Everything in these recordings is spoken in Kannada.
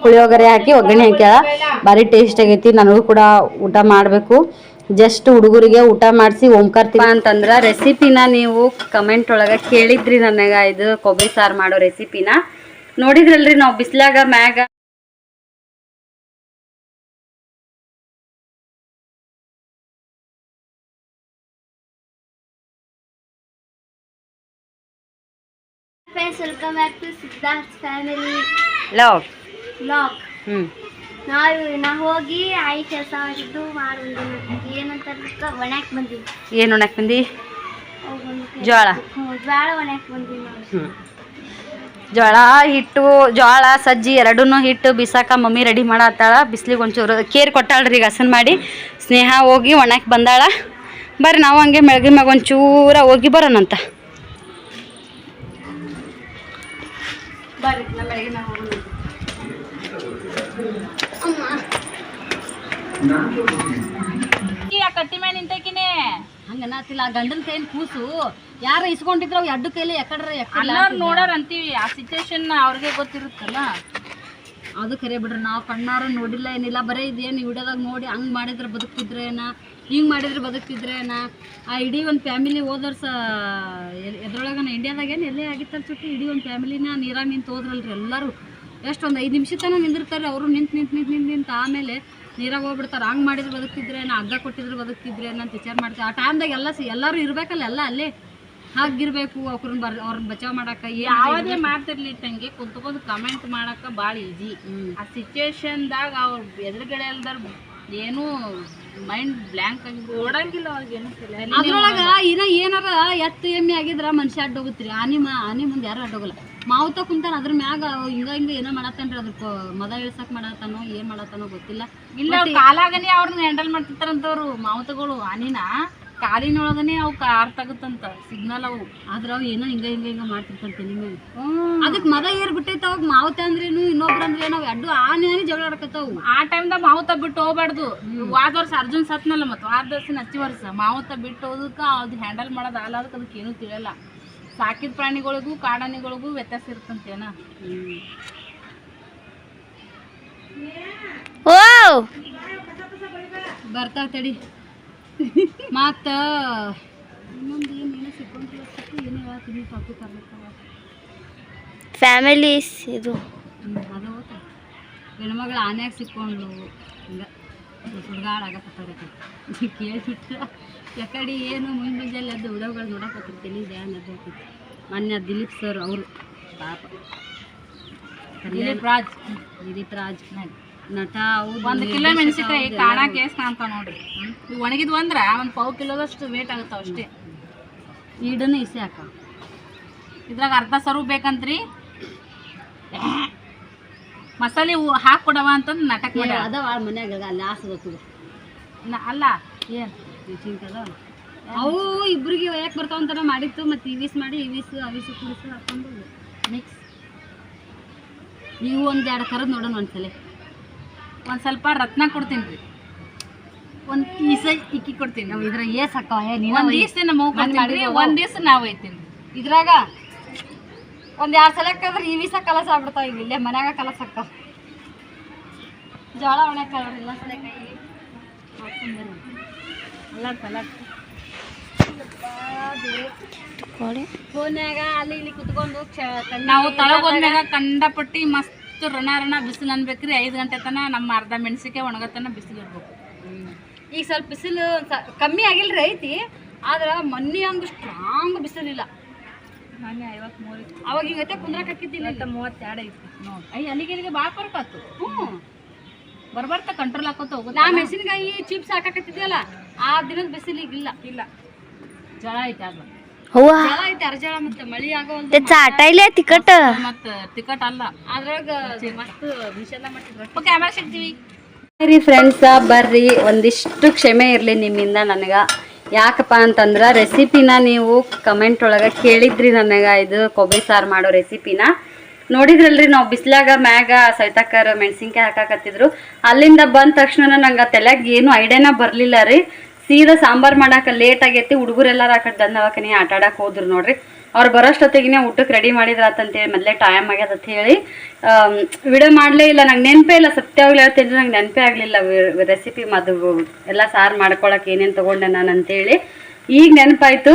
ಪುಳಿಯೋಗರೆ ಹಾಕಿ ಒಗ್ಗರಣೆ ಹಾಕ್ಯಾಳ. ಭಾರಿ ಟೇಸ್ಟ್ ಆಗೈತಿ. ನನಗೂ ಕೂಡ ಊಟ ಮಾಡಬೇಕು. ಜಸ್ಟ್ ಹುಡುಗರಿಗೆ ಊಟ ಮಾಡಿಸಿ ಓಂಕಾರ್ತಿವ ಅಂತಂದ್ರೆ ರೆಸಿಪಿನ ನೀವು ಕಮೆಂಟ್ ಒಳಗೆ ಕೇಳಿದ್ರಿ ನನಗೆ. ಇದು ಕೊಬ್ಬರಿ ಸಾರು ಮಾಡೋ ರೆಸಿಪಿನ ನೋಡಿದ್ರಲ್ರಿ. ನಾವು ಬಿಸ್ಲಾಗ ಮ್ಯಾಗ welcome back to Siddharth family vlog. ನಾವು ಹೋಗಿ ಆಯಿ ಕೆಲಸ ಮಾಡಿದ್ದು ಮಾಡಿ ಏನಂತ ಒಣಾಕ್ ಬಂದೀವಿ. ಏನು ಒಣಾಕ್ ಬಂದಿ? ಜೋಳ ಒಣಾಕ್ ಬಂದೀವಿ ನಾವು. ಜೋಳ ಹಿಟ್ಟು, ಜೋಳ ಸಜ್ಜಿ ಎರಡನ್ನೂ ಹಿಟ್ಟು ಬಿಸಾಕ ಮಮ್ಮಿ ರೆಡಿ ಮಾಡತ್ತಾಳ. ಬಿಸ್ಲಿಗೆ ಒಂಚೂರು ಕೇರ್ ಕೊಟ್ಟಾಳ್ರಿ ಈಗ ಹಸನ್ ಮಾಡಿ. ಸ್ನೇಹ ಹೋಗಿ ಒಣಾಕ್ ಬಂದಾಳ. ಬರ್ರಿ ನಾವು ಹಂಗೆ ಮೆಳಗಿ ಮ್ಯಾಗ ಒಂಚೂರ ಹೋಗಿ ಬರೋಣಂತ. ಬರ್ರಿ ನಮ್ಮ ಮೆಳಗಿ ಮ್ಯಾಗ ಹೋಗೋಣ. ಕಟ್ಟಿ ಮೇಲೆ ನಿಂತಕಿನೇ ಹಂಗನ್ನತಿಲ್ಲ. ಗಂಡನ ಕೈಲಿ ಕೂಸು ಯಾರ ಇಸ್ಕೊಂಡಿದ್ರ ಅವ್ ಎರಡು ಕೈಲಿ ನೋಡಾರ ಅಂತೀವಿ. ಆ ಸಿಚುವೇಶನ್ ಅವ್ರಿಗೆ ಗೊತ್ತಿರುತ್ತಲ್ಲ. ಅದು ಕರೆ ಬಿಡ್ರಿ. ನಾವು ಕಣ್ಣಾರ ನೋಡಿಲ್ಲ ಏನಿಲ್ಲ. ಬರೀ ಇದೇನು ವಿಡಿಯೋದಾಗ ನೋಡಿ ಹಂಗೆ ಮಾಡಿದ್ರೆ ಬದುಕ್ತಿದ್ರೇನ, ಹಿಂಗೆ ಮಾಡಿದ್ರೆ ಬದುಕ್ತಿದ್ರೇನ. ಆ ಇಡೀ ಒಂದು ಫ್ಯಾಮಿಲಿ ಹೋದ ವರ್ಷ ಎದ್ರೊಳಗನ ಇಂಡಿಯಾದಾಗ ಏನು ಎಲ್ಲೇ ಆಗಿತ್ತಲ್ಲ ಸುಟ್ಟಿ ಇಡೀ ಒಂದು ಫ್ಯಾಮಿಲಿನ ನೀರಾಗ ನಿಂತು ಹೋದ್ರಲ್ರಿ ಎಲ್ಲರೂ. ಎಷ್ಟು ಒಂದು 5 ನಿಮಿಷ ತನಕ ನಿಂದಿರ್ತಾರೆ ಅವರು. ನಿಂತು ಆಮೇಲೆ ನೀರಾಗ ಹೋಗ್ಬಿಡ್ತಾರೆ. ಹಂಗೆ ಮಾಡಿದ್ರೆ ಬದುಕ್ತಿದ್ರೇನ, ಹಗ್ಗ ಕೊಟ್ಟಿದ್ರೆ ಬದುಕ್ತಿದ್ರೇನ ಅಂತ ವಿಚಾರ ಮಾಡ್ತೀವಿ. ಆ ಟೈಮ್ದಾಗ ಎಲ್ಲರೂ ಇರ್ಬೇಕಲ್ಲ, ಎಲ್ಲ ಅಲ್ಲೇ ಹಾಗಿರ್ಬೇಕು. ಅವ್ರನ್ನ ಬಚಾವ್ ಮಾಡಕ್ಕೆ ಯಾವುದೇ ಮಾಡ್ತಿರ್ಲಿ ತಂಗಿ ಕುತ್ಕೊಂಡು ಕಮೆಂಟ್ ಮಾಡಕ್ಕೆ ಭಾಳ ಈಜಿ. ಆ ಸಿಚುವೇಶನ್ದಾಗ ಅವ್ರು ಎದುರುಗಡೆ ಅಲ್ದಾರ ಏನೂ ಮೈಂಡ್ ಬ್ಲ್ಯಾಂಕ್ ಆಗಿ ಓಡಂಗಿಲ್ಲ ಅವ್ರಿಗೇನು. ಅದ್ರೊಳಗೆ ಏನಾರ ಎತ್ತು ಎಮ್ಮೆ ಆಗಿದ್ರ ಮನುಷ್ಯ ಅಡ್ಡೋಗುತ್ರಿ. ಆನೆ ಮುಂದೆ ಯಾರು ಅಡ್ಡೋಗಲ್ಲ. ಮಾವುತ ಕುಂತಾನ ಅದ್ರ ಮ್ಯಾಗ ಹಿಂಗ ಏನೋ ಮಾಡತ್ತನ್ರಿ. ಅದಕ್ಕೆ ಮದ ಇಳ್ಸಕ್ ಮಾಡತ್ತಾನೋ ಏನ್ ಮಾಡತ್ತಾನೋ ಗೊತ್ತಿಲ್ಲ. ಇಲ್ಲ ಕಾಲಾಗನೇ ಅವ್ರನ್ನ ಹ್ಯಾಂಡಲ್ ಮಾಡ್ತಿರ್ತಾರಂತವ್ರು ಮಾವುತಗಳು. ಆನಿನ ಕಾಲಿನೊಳಗನೆ ಅವು ಕಾರ್ ತಗುತ್ತಂತ ಸಿಗ್ನಲ್ ಅವು. ಆದ್ರ ಅವ್ ಏನೋ ಹಿಂಗ ಮಾಡ್ತಿರ್ತಂತೆ ನಿಮಗೆ. ಅದಕ್ಕೆ ಮದ ಏರ್ ಬಿಟ್ಟೈತ. ಅವಾಗ ಮಾವುತ ಅಂದ್ರೇನು ಇನ್ನೊಬ್ರು ಅಂದ್ರೆ ನಾವು ಅಡ್ಡು ಆನೆ ಜಗಳ ಆಡಕತ್ತಾವು. ಆ ಟೈಮ್ದಾಗ ಮಾವುತ ಬಿಟ್ಟು ಹೋಗ್ಬಾರ್ದು. ವಾದ ವರ್ಷ ಅರ್ಜುನ್ ಸತ್ನಲ್ಲ, ಮತ್ತು ವಾದ ವರ್ಷ ಹಚ್ಚಿ ವರ್ಷ ಮಾವುತ ಬಿಟ್ಟು ಹೋದಕ್ಕೆ ಅದು ಹ್ಯಾಂಡಲ್ ಮಾಡೋದು ಅಲ್ಲದಕ್ಕೆ ಅದಕ್ಕೆ ಏನೂ ತಿಳಿಯಲ್ಲ. ಸಾಕಿದ ಪ್ರಾಣಿಗಳಿಗೂ ಕಾಡಾನಿಗಳಿಗೂ ವ್ಯತ್ಯಾಸ ಇರ್ತಂತೇನ. ಬರ್ತಾವ ತಡಿ. ಮತ್ತ ಇನ್ನೊಂದು ಏನೇನೋ ಸಿಕ್ಕೊಂತಿಲ್ಲ. ಏನೇ ಹೇಳ್ತೀನಿ ಟಾಪಿಕ್ ಫ್ಯಾಮಿಲೀಸ್ ಇದು ಅದು ಹೋತ ಹೆಣ್ಮಗಳು ಆನ್ಯಾಗ ಸಿಕ್ಕೊಂಡ್ಲು. ಹಿಂಗೆ ಸುಡ್ಗಾಡ್ ಆಗಕತ್ತಾರ ಕೇಳ್ಬಿಟ್ಟು ಯಾಕಡೆ ಏನು ಮುಂಜಾನೆ ಎದ್ದು ವಿಡಿಯೋಗಳು ನೋಡಕತ್ತಿರ್ತೀನಿ. ಧ್ಯಾನ ಎದ್ದು ಹೋಗ್ತೈತಿ. ಮೊನ್ನೆ ದಿಲೀಪ್ ಸರ್ ಅವರು ಪಾಪ ದಿಲೀಪ್ ರಾಜ್ ನಟ. 1 ಕಿಲೋ ಮೆಣಸಿನಕಾಯಿ ಕಾಣಕ್ಕೆ ಎಷ್ಟು ಕಾಣ್ತಾವ ನೋಡ್ರಿ. ಒಣಗಿದ್ವು ಅಂದ್ರೆ 1 ಪಾವು ಕಿಲೋದಷ್ಟು ವೇಟ್ ಆಗುತ್ತಾವ ಅಷ್ಟೇ. ಈಡನ್ನು ಇಸೆ ಹಾಕ. ಇದ್ರಾಗ ಅರ್ಧ ಸರ್ವ್ ಬೇಕಂತ್ರಿ. ಮಸಾಲೆ ಹಾಕಿ ಕೊಡವ ಅಂತಂದು ನಾಟಕ ಮಾಡಿ ಅದಾವ ಮನ್ಯಾಗ ಅಲ್ಲಿ ಆಸದ ಅಲ್ಲ ಏನು ಅವು ಇಬ್ಬರಿಗೆ ಯಾಕೆ ಬರ್ತಾವಂತಾರ ಮಾಡಿತ್ತು. ಮತ್ತು ಇವಿಸ್ ಮಾಡಿ ಇವಿಸು ಕುಡಿಸು ಹಾಕೊಂಡು ಮಿಕ್ಸ್. ನೀವು 1-2 ಕರದ್ ನೋಡೋಣ ಒಂದ್ಸಲ. ಒಂದು ಸ್ವಲ್ಪ ರತ್ನ ಕೊಡ್ತೀನಿ ರೀ. ಒಂದು ಪೀಸ ಇಕ್ಕಿ ಕೊಡ್ತೀನಿ. ನಾವು ಇದ್ರ ಏಸ್ ಹಾಕವ. ಒಂದು ದಿವಸ ನಮ್ಮ ಒಂದು ದಿವಸ ನಾವು ಐತೀನಿ. ಇದ್ರಾಗ 1-2 ಸಲ ಕದ್ರೆ ಇವಿಸ ಕಲಸ ಆಗ್ಬಿಡ್ತಾವ. ಇವು ಇಲ್ಲೇ ಮನ್ಯಾಗ ಕಲಸ ಹಾಕ್ತಾವ. ಜೋಳ ಒಣಕಾವ್ರಿ ಎಲ್ಲ ಸಲಕಾಯಿ ಅಲ್ಲ ಸಲಕ್ ಫೋನ್ಯಾಗ ಅಲ್ಲಿ ಇಲ್ಲಿ ಕುತ್ಕೊಂಡು ನಾವು ತಳಗೋದ್ಮ್ಯಾಗ ಕಂಡಪಟ್ಟಿ ಮಸ್ತ್ ರಣ ಬಿಸಿಲು ಅನ್ಬೇಕ್ರಿ. 5 ಗಂಟೆ ತನ ನಮ್ಮ ಅರ್ಧ ಮೆಣಸಿಗೆ ಒಣಗತನ ಬಿಸಿಲು ಇರ್ಬೇಕು. ಈಗ ಸ್ವಲ್ಪ ಬಿಸಿಲು ಕಮ್ಮಿ ಆಗಿಲ್ರಿ, ಐತಿ. ಆದ್ರೆ ಮೊನ್ನೆ ಹಂಗೆ ಸ್ಟ್ರಾಂಗ್ ಬಿಸಿಲಿಲ್ಲ. ಮೊನ್ನೆ 53 ಅವಾಗ ಹಿಂಗೈತೆ ಕುಂದ್ರಾಕ ಹಾಕಿದ್ದಿಲ್ಲ. 32 ಐತಿ ನೋಡಿ. ಅಲ್ಲಿಗೆ ಭಾಳ ಫರ್ಕ್ ಆಯ್ತು. ಬರ್ಬರ್ತಾ ಕಂಟ್ರೋಲ್ ಹಾಕೋತ ಹೋಗುತ್ತೆ. ನಾ ಮೆಣಸಿನಕಾಯಿ ಚಿಪ್ಸ್ ಹಾಕಕತ್ತಿದ್ವಲ್ಲ ಆ ದಿನದ ಬಿಸಿಲಿಗಿಲ್ಲ. ಇಲ್ಲ ಜಳ ಐತೆ. ಅದು ಜಳ ಐತೆ ಅರ್ಜಳ. ಮತ್ತೆ ಮಳಿ ಆಗೋ ಟಿಕಟ್ ಮತ್ತೆ ಟಿಕಟ್ ಅಲ್ಲ ಅದ್ರಾಗ ಮಸ್ತ್ ನಿಷೇಧ ಮಾಡ್ತಿದ್ರು. ಕ್ಯಾಮ್ರಾ ಸಿಗ್ತೀವಿ ರೀ ಫ್ರೆಂಡ್ಸ. ಬರ್ರಿ ಒಂದಿಷ್ಟು ಕ್ಷಮೆ ಇರಲಿ ನಿಮ್ಮಿಂದ ನನಗೆ. ಯಾಕಪ್ಪ ಅಂತಂದ್ರೆ ರೆಸಿಪಿನ ನೀವು ಕಮೆಂಟ್ ಒಳಗೆ ಕೇಳಿದ್ರಿ ನನಗೆ. ಇದು ಕೊಬ್ಬರಿ ಸಾರು ಮಾಡೋ ರೆಸಿಪಿನ ನೋಡಿದ್ರಲ್ರಿ. ನಾವು ಬಿಸ್ಲಾಗ ಮ್ಯಾಗ ಸೈತಾಕರ್ ಮೆಣಸಿನ್ಕಾಯಿ ಹಾಕಾಕತ್ತಿದ್ರು. ಅಲ್ಲಿಂದ ಬಂದ ತಕ್ಷಣ ನಂಗೆ ತಲೆಯಾಗ ಏನು ಐಡಿಯಾನ ಬರಲಿಲ್ಲ ರೀ. ಸೀದಾ ಸಾಂಬಾರು ಮಾಡಕ್ಕೆ ಲೇಟ್ ಆಗೈತಿ. ಹುಡುಗರೆಲ್ಲಾರು ಆ ಕಡೆ ದಂದವಕನಿ ಆಟ ಆಡಕ್ಕೆ ಹೋದ್ರು ನೋಡ್ರಿ. ಅವ್ರು ಬರೋಷ್ಟೊತ್ತಿಗೆ ಊಟಕ್ಕೆ ರೆಡಿ ಮಾಡಿದ್ರಾತಂತೇಳಿ ಮೊದಲೇ ಟೈಮ್ ಆಗ್ಯದ ಅಂತ ಹೇಳಿ ವಿಡಿಯೋ ಮಾಡಲೇ ಇಲ್ಲ. ನಂಗೆ ನೆನಪೇ ಇಲ್ಲ, ಸತ್ಯವಾಗ್ಲೂ ಹೇಳ್ತೀನಿ, ನಂಗೆ ನೆನಪೇ ಆಗಲಿಲ್ಲ ರೆಸಿಪಿ ಎಲ್ಲ ಸಾರು ಮಾಡ್ಕೊಳಕ್ಕೆ ಏನೇನು ತೊಗೊಂಡೆ ನಾನು ಅಂತೇಳಿ. ಈಗ ನೆನಪಾಯ್ತು,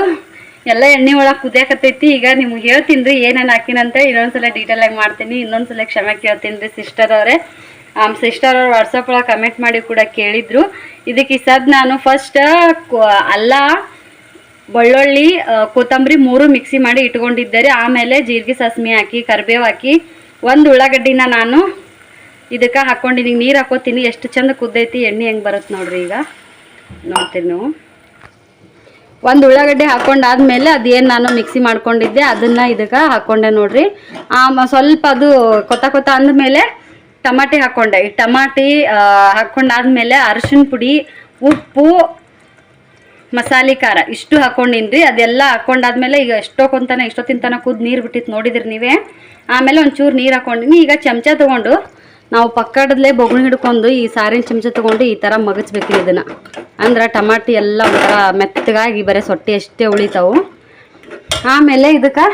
ಎಲ್ಲ ಎಣ್ಣೆ ಒಳಗೆ ಕುದಿಯಾಕತ್ತೈತಿ. ಈಗ ನಿಮ್ಗೆ ಹೇಳ್ತೀನಿ ರೀ ಏನೇನು ಹಾಕಿನಂತೇಳಿ. ಇನ್ನೊಂದ್ಸಲ ಡೀಟೇಲಾಗಿ ಮಾಡ್ತೀನಿ, ಇನ್ನೊಂದ್ಸಲ ಕ್ಷಮೆ ಕೇಳ್ತೀನಿ ರೀ ಸಿಸ್ಟರ್ ಅವರೇ. ಸಿಸ್ಟರ್ ಅವ್ರು ವಾಟ್ಸಪ್ ಒಳಗೆ ಕಮೆಂಟ್ ಮಾಡಿ ಕೂಡ ಕೇಳಿದ್ರು. ಇದಕ್ಕೆ ಸದ್ ನಾನು ಫಸ್ಟ್ ಅಲ್ಲ, ಬೆಳ್ಳುಳ್ಳಿ, ಕೊತ್ತಂಬರಿ 3 ಮಿಕ್ಸಿ ಮಾಡಿ ಇಟ್ಕೊಂಡಿದ್ದಾರೆ. ಆಮೇಲೆ ಜೀರಿಗೆ ಸಾಸ್ಮಿ ಹಾಕಿ ಕರಿಬೇವು ಹಾಕಿ 1 ಉಳ್ಳಾಗಡ್ಡಿನ ನಾನು ಇದಕ್ಕೆ ಹಾಕ್ಕೊಂಡಿನಿ. ನೀರು ಹಾಕೋತೀನಿ. ಎಷ್ಟು ಚಂದ ಕುದ್ದೈತಿ, ಎಣ್ಣೆ ಹೆಂಗೆ ಬರುತ್ತೆ ನೋಡ್ರಿ. ಈಗ ನೋಡ್ತೀರಿ ನೀವು. 1 ಉಳ್ಳಾಗಡ್ಡೆ ಹಾಕೊಂಡಾದ್ಮೇಲೆ ಅದೇನು ನಾನು ಮಿಕ್ಸಿ ಮಾಡ್ಕೊಂಡಿದ್ದೆ ಅದನ್ನು ಇದಕ್ಕೆ ಹಾಕ್ಕೊಂಡೆ ನೋಡ್ರಿ. ಸ್ವಲ್ಪ ಅದು ಕೊತ್ತ ಅಂದಮೇಲೆ ಟಮಾಟಿ ಹಾಕ್ಕೊಂಡೆ. ಈ ಟಮಾಟಿ ಹಾಕ್ಕೊಂಡಾದ್ಮೇಲೆ ಅರಿಶಿನ ಪುಡಿ, ಉಪ್ಪು, ಮಸಾಲೆ ಖಾರ ಇಷ್ಟು ಹಾಕ್ಕೊಂಡಿನ್ರಿ. ಅದೆಲ್ಲ ಹಾಕ್ಕೊಂಡಾದ್ಮೇಲೆ ಈಗ ಇಷ್ಟೊತ್ತಿನ ತನಕ ಕುದ್ದು ನೀರು ಬಿಟ್ಟಿತ್ತು ನೋಡಿದ್ರಿ ನೀವೇ. ಆಮೇಲೆ ಒಂಚೂರು ನೀರು ಹಾಕ್ಕೊಂಡಿನಿ. ಈಗ ಚಮಚ ತೊಗೊಂಡು ನಾವು ಪಕ್ಕದಲ್ಲೇ ಬೊಗಣಿ ಹಿಡ್ಕೊಂಡು ಈ ಸಾರಿನ ಚಮಚ ತೊಗೊಂಡು ಈ ಥರ ಮಗಚ್ಬೇಕ್ರಿ ಇದನ್ನು. ಅಂದ್ರೆ ಟಮಾಟಿ ಎಲ್ಲ ಒಂಥರ ಮೆತ್ತಗಾಗಿ ಬರೀ ಸೊಟ್ಟೆ ಅಷ್ಟೇ ಉಳಿತಾವು. ಆಮೇಲೆ ಇದಕ್ಕೆ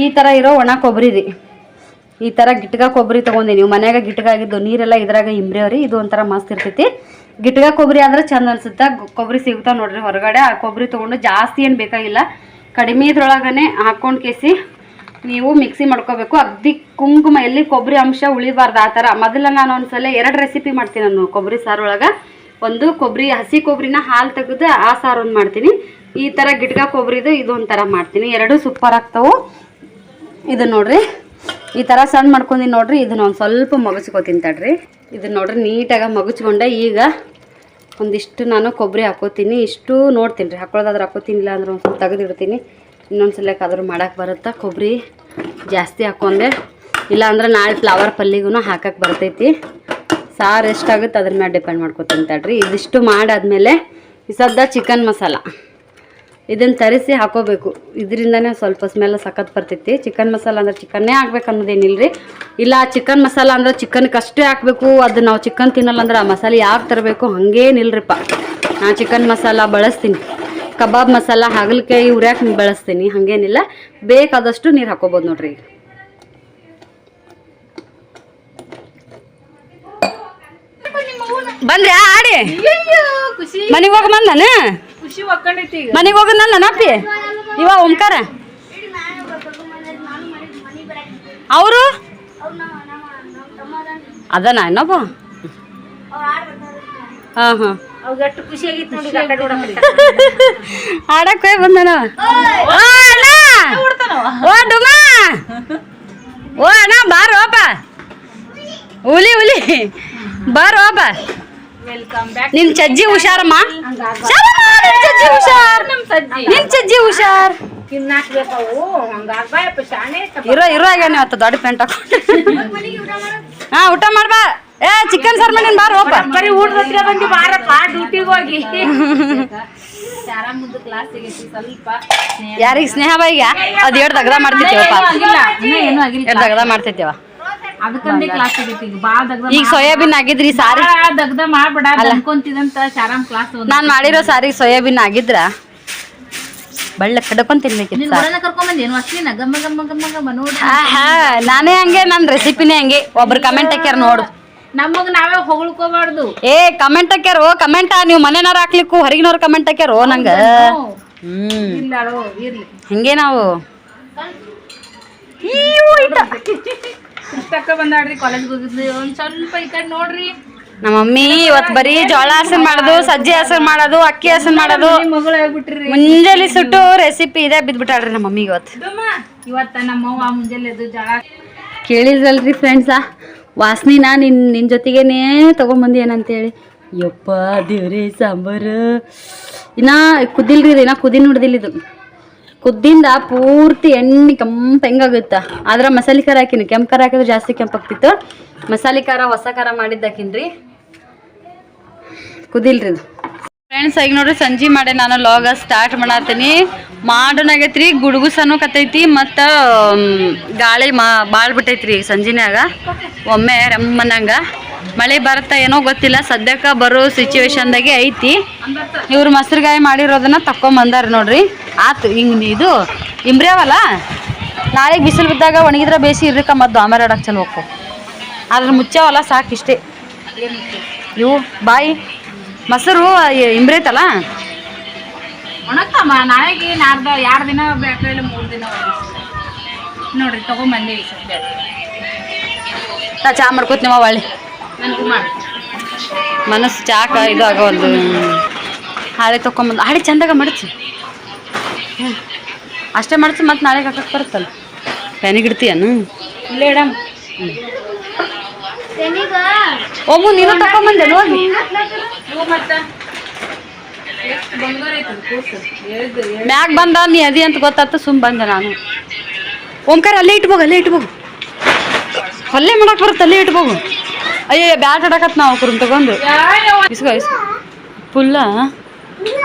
ಈ ಥರ ಇರೋ ಒಣ ಕೊಬ್ಬರಿ ರೀ, ಈ ಥರ ಗಿಟ್ಗ ಕೊಬ್ಬರಿ ತೊಗೊಂಡಿ. ನೀವು ಮನ್ಯಾಗ ಗಿಟ್ಗಾಗಿದ್ದು ನೀರೆಲ್ಲ ಇದ್ರಾಗ ಇಂಬ್ರೇವ್ರಿ. ಇದು ಒಂಥರ ಮಸ್ತ್ ಇರ್ತೈತಿ. ಗಿಟ್ಗ ಕೊಬ್ಬರಿ ಆದ್ರೆ ಚಂದ ಅನ್ಸುತ್ತೆ. ಕೊಬ್ಬರಿ ಸಿಗ್ತಾವೆ ನೋಡ್ರಿ ಹೊರಗಡೆ. ಆ ಕೊಬ್ಬರಿ ತೊಗೊಂಡು ಜಾಸ್ತಿ ಏನು ಬೇಕಾಗಿಲ್ಲ, ಕಡಿಮೆ ಇದ್ರೊಳಗನೆ ಹಾಕ್ಕೊಂಡು ಕೇಸಿ ನೀವು ಮಿಕ್ಸಿ ಮಾಡ್ಕೋಬೇಕು. ಅಗ್ದಿ ಕುಂಕುಮ ಎಲ್ಲಿ ಕೊಬ್ಬರಿ ಅಂಶ ಉಳಿಬಾರ್ದು ಆ ಥರ. ಮೊದಲ ನಾನು ಒಂದ್ಸಲ 2 ರೆಸಿಪಿ ಮಾಡ್ತೀನಿ ನಾನು ಕೊಬ್ಬರಿ ಸಾರು ಒಳಗೆ. ಒಂದು ಹಸಿ ಕೊಬ್ಬರಿನ ಹಾಲು ತೆಗೆದು ಆ ಸಾರು ಒಂದು ಮಾಡ್ತೀನಿ. ಈ ಥರ ಗಿಟ್ಗ ಕೊಬ್ಬರಿದು ಇದು ಒಂಥರ ಮಾಡ್ತೀನಿ. 2 ಸೂಪರ್ ಆಗ್ತಾವೆ. ಇದು ನೋಡ್ರಿ ಈ ಥರ ಸಣ್ಣ ಮಾಡ್ಕೊಂಡಿನಿ ನೋಡ್ರಿ. ಇದನ್ನ ಒಂದು ಸ್ವಲ್ಪ ಮಗಚ್ಕೋತೀನಿ ತಡ್ರಿ. ಇದನ್ನ ನೋಡ್ರಿ ನೀಟಾಗಿ ಮಗಚ್ಕೊಂಡೆ. ಈಗ ಒಂದಿಷ್ಟು ನಾನು ಕೊಬ್ಬರಿ ಹಾಕೋತೀನಿ. ಇಷ್ಟು ನೋಡ್ತೀನಿ ರೀ, ಹಾಕೊಳ್ಳೋದಾದ್ರೆ ಹಾಕೋತೀನಿ, ಇಲ್ಲ ಅಂದ್ರೆ ಒಂದು ಸ್ವಲ್ಪ ತೆಗೆದಿಡ್ತೀನಿ. ಇನ್ನೊಂದು ಸಲಕ್ಕಾದ್ರೂ ಮಾಡೋಕೆ ಬರುತ್ತಾ. ಕೊಬ್ಬರಿ ಜಾಸ್ತಿ ಹಾಕ್ಕೊಂಡೆ, ಇಲ್ಲ ಅಂದ್ರೆ ನಾಳೆ ಫ್ಲವರ್ ಪಲ್ಲಿಗೂ ಹಾಕಕ್ಕೆ ಬರ್ತೈತಿ. ಸಾರು ಎಷ್ಟಾಗುತ್ತೆ ಅದ್ರ ಮೇಲೆ ಡಿಪೆಂಡ್ ಮಾಡ್ಕೊತೀನಿ ತಡ್ರಿ. ಇದಿಷ್ಟು ಮಾಡಾದ್ಮೇಲೆ ಈ ಸದ್ದ ಚಿಕನ್ ಮಸಾಲ ಇದನ್ನು ತರಿಸಿ ಹಾಕೋಬೇಕು. ಇದರಿಂದನೇ ಸ್ವಲ್ಪ ಸ್ಮೆಲ್ ಸಖತ್ ಬರ್ತೈತಿ. ಚಿಕನ್ ಮಸಾಲ ಅಂದ್ರೆ ಚಿಕನ್ನೇ ಹಾಕ್ಬೇಕು ಅನ್ನೋದೇನಿಲ್ಲ ರೀ. ಇಲ್ಲ ಚಿಕನ್ ಮಸಾಲ ಅಂದ್ರೆ ಚಿಕನ್ಗೆ ಅಷ್ಟೇ ಹಾಕಬೇಕು, ಅದು ನಾವು ಚಿಕನ್ ತಿನ್ನಲ್ಲ ಅಂದ್ರೆ ಆ ಮಸಾಲೆ ಯಾಕೆ ತರಬೇಕು ಹಂಗೇನಿಲ್ರಿಪ್ಪ. ನಾನು ಚಿಕನ್ ಮಸಾಲ ಬಳಸ್ತೀನಿ, ಕಬಾಬ್ ಮಸಾಲ, ಹಾಗಲಕಾಯಿ ಉರ್ಯಾಕೆ ಬಳಸ್ತೀನಿ, ಹಾಗೇನಿಲ್ಲ. ಬೇಕಾದಷ್ಟು ನೀರು ಹಾಕೋಬೋದು ನೋಡ್ರಿ. ಬಂದ್ರೆ ಆಡಿ ಮನೆಗೆ ಹೋಗಿ ಬಂದಾನ, ಮನೆಗೆ ಹೋಗ ನನ್ನಪ್ಪಿ ಇವ ಓಂಕಾರ ಅವರು ಅದನ ಇನ್ನೊಬ್ಬ. ಹಾಂ ಹಾಂ ಆಡಕ್ ಹೋಗಿ ಬಂದನ. ಓ ಡುಮಾ, ಓ ಅಣ್ಣ ಬಾರೋಪ, ಹುಲಿ ಬಾರೋಪ. ನಿನ್ ಚಜ್ಜಿ ಹುಷಾರಮ್ಮ, ನಿನ್ ಚಜ್ಜಿ ಹುಷಾರ್. ಇರೋ ಆಗ್ಯಾನ ಇವತ್ತು ದೊಡ್ಡ ಪೆಂಟ್ ಹಾಕೊಂಡು. ಹಾ ಊಟ ಮಾಡ್ಬಾ. ಏ ಚಿಕನ್ ಸಾರ್ ಮಾಡಿನ ಬಾರ ಹೋಪ. ಯಾರಿಗೆ ಸ್ನೇಹ ಬಾಯಿಗ ಅದ್ 2 ದಗದ ಮಾಡ್ತೈತಿವ, ದಗದ ಮಾಡ್ತೈತಿವ. ಈಗ ಸೋಯಾಬೀನ್ ಆಗಿದ್ರಿ ಸಾರಿ ನಾನ್ ಮಾಡಿರೋ ಸಾರಿ ಸೋಯಾಬೀನ್ ಆಗಿದ್ರ ಬಳ್ಳ ಕಡ್ಕೊಂಡ್ ತಿನ್ಬೇಕಿತ್ತು. ನಾನೇ ಹಂಗೆ, ನನ್ ರೆಸಿಪಿನೇ ಹಂಗೆ. ಒಬ್ರು ಕಮೆಂಟ್ ಹಾಕ್ಯಾರ ನೋಡು, ನಮಗ್ ನಾವೇ ಹೊಗಳ್ಕೋಬಾರ್ದು. ಏ ಕಮೆಂಟ್ ಹಾಕ್ಯಾರೋ, ಕಮೆಂಟ್ ನೀವು ಮನೆನವ್ರು ಹಾಕ್ಲಿಕ್ಕೂ ಹೊರಗಿನವ್ರು ಕಮೆಂಟ್ ಹಾಕ್ಯಾರೋ ನಂಗ. ಹಂಗೆ ನಾವು ಇಷ್ಟಕ್ಕ ಬಂದಾಡ್ರಿ ಕಾಲೇಜ್ಗೆ ಹೋಗಿದ್ವಿ. ಒಂದ್ ಸ್ವಲ್ಪ ಈ ಕಡೆ ನೋಡ್ರಿ. ನಮ್ಮ ಮಮ್ಮಿ ಇವತ್ತು ಬರೀ ಜೋಳ ಹಸನ್ ಮಾಡೋದು, ಸಜ್ಜಿ ಹಸನ್ ಮಾಡೋದು, ಅಕ್ಕಿ ಹಸನ್ ಮಾಡೋದು, ಮುಂಜಾನೆ ಸುಟ್ಟು ರೆಸಿಪಿ ಇದೆ ಬಿದ್ಬಿಟ್ಟಾಳ್ರಿ ನಮ್ಮ ಮಮ್ಮಿ ಇವತ್ತ ನಮ್ಮವ್ವ ಮುಂಜಾನೆ ಜೋಳ ಕೇಳಿದ್ರಲ್ರಿ ಫ್ರೆಂಡ್ಸ. ವಾಸನಿನ ನಿನ್ನ ಜೊತೆಗೇನೆ ತೊಗೊಂಬಂದಿ ಏನಂತೇಳಿ. ಯಪ್ಪ ದೇವ್ರಿ ಸಾಂಬಾರು ಇನ್ನ ಕುದ್ದಿಲ್ರಿ ಇದು, ಇನ್ನ ಕುದಿ ನೋಡ್ದಿಲ್ಲ. ಇದು ಕುದ್ದಿಂದ ಪೂರ್ತಿ ಎಣ್ಣೆ ಕೆಂಪು ಹೆಂಗಾಗುತ್ತ. ಆದ್ರೆ ಮಸಾಲೆ ಖಾರ ಹಾಕಿನಿ, ಕೆಂಪು ಖಾರ ಹಾಕಿದ್ರೆ ಜಾಸ್ತಿ ಕೆಂಪಾಗ್ತಿತ್ತು. ಮಸಾಲೆ ಖಾರ ಹೊಸ ಖಾರ ಮಾಡಿದ್ದಾಕಿನ್ರಿ, ಕುದಿಲ್ರಿ ಇದು. ಫ್ರೆಂಡ್ಸ್ ಈಗ ನೋಡ್ರಿ ಸಂಜೆ ಮಾಡಿ ನಾನು ಲಾಗ ಸ್ಟಾರ್ಟ್ ಮಾಡತ್ತೀನಿ. ಮಾಡೋನಾಗೈತ್ರಿ, ಗುಡುಗುಸನು ಕತ್ತೈತಿ, ಮತ್ತು ಗಾಳಿ ಭಾಳ ಬಿಟ್ಟೈತ್ರಿ ಈಗ ಸಂಜಿನ್ಯಾಗ. ಒಮ್ಮೆ ರಮ್ಮನಂಗ ಮಳೆ ಬರುತ್ತಾ ಏನೋ ಗೊತ್ತಿಲ್ಲ. ಸದ್ಯಕ್ಕೆ ಬರೋ ಸಿಚುವೇಶನ್ದಾಗೆ ಐತಿ. ಇವ್ರು ಮೊಸರುಗಾಯಿ ಮಾಡಿರೋದನ್ನ ತಕ್ಕೊಂಬಂದಾರ ನೋಡ್ರಿ. ಆತು ಹಿಂಗೆ ಇದು ಇಂಬ್ರೇವಲ್ಲ ನಾಳೆಗೆ ಬಿಸಿಲು ಬಿದ್ದಾಗ ಒಣಗಿದ್ರೆ ಬೇಸಿ ಇರ್ರಿಕ ಮತ್ತು ಆಮೇಲೆ ಆಡಕ್ಕೆ ಚಲೋ ಹೋಗ್ಕೊ ಆದ್ರೆ ಮುಚ್ಚಾವಲ್ಲ ಸಾಕು ಇಷ್ಟೇ ಇವು ಬಾಯಿ ಮೊಸರು ಇಂಬ್ರೇತಲ್ಲ ಒಣಗ್ತಮ್ಮ ನಾಳೆಗೆ ನಾಡ್ದ 2 ದಿನ ಬೇಕು ಇಲ್ಲ 3 ದಿನ ನೋಡ್ರಿ ತಗೊಂಬಂದಿ ನಾ ಚಾ ಮಾಡ್ಕೋತೀನವ ಒಳ್ಳೆ ನನಗೂ ಮಾಡಿ ಮನಸ್ಸು ಚಾಕ ಇದು ಆಗೋಲ್ದು ಹಾಳೆ ತೊಗೊಂಬಂದು ಹಾಳೆ ಚಂದಾಗ ಮಡಚಿ ಅಷ್ಟೇ ಮಡಚಿ ಮತ್ತು ನಾಳೆಗೆ ಹಾಕಕ್ಕೆ ಬರುತ್ತಲ್ಲ ಪ್ಯಾನಿಗಿಡ್ತೀಯನು ಇಲ್ಲೇ ಇಡಮ್ ಒಮ್ಮು ನೀನು ತಗೊಂಬಂದೆ ನೋಡಿ ಮತ್ತೆ ಮ್ಯಾಗ ಬಂದ ನೀ ಅದಿ ಅಂತ ಗೊತ್ತಾಯ್ತು ಸುಮ್ ಬಂದೆ ನಾನು ಓಂಕಾರ ಅಲ್ಲೇ ಇಟ್ಬೋಗು ಅಲ್ಲೇ ಮಾಡಕ್ಕೆ ಬರುತ್ತೆ ಅಲ್ಲೇ ಇಟ್ಬೋಗು ಅಯ್ಯೋ ಬ್ಯಾಟ್ ಆಡಕತ್ ನಾವು ಕುರುಮ್ ತಗೊಂಡು ಇಸ್ಕೋ ಫುಲ್ಲ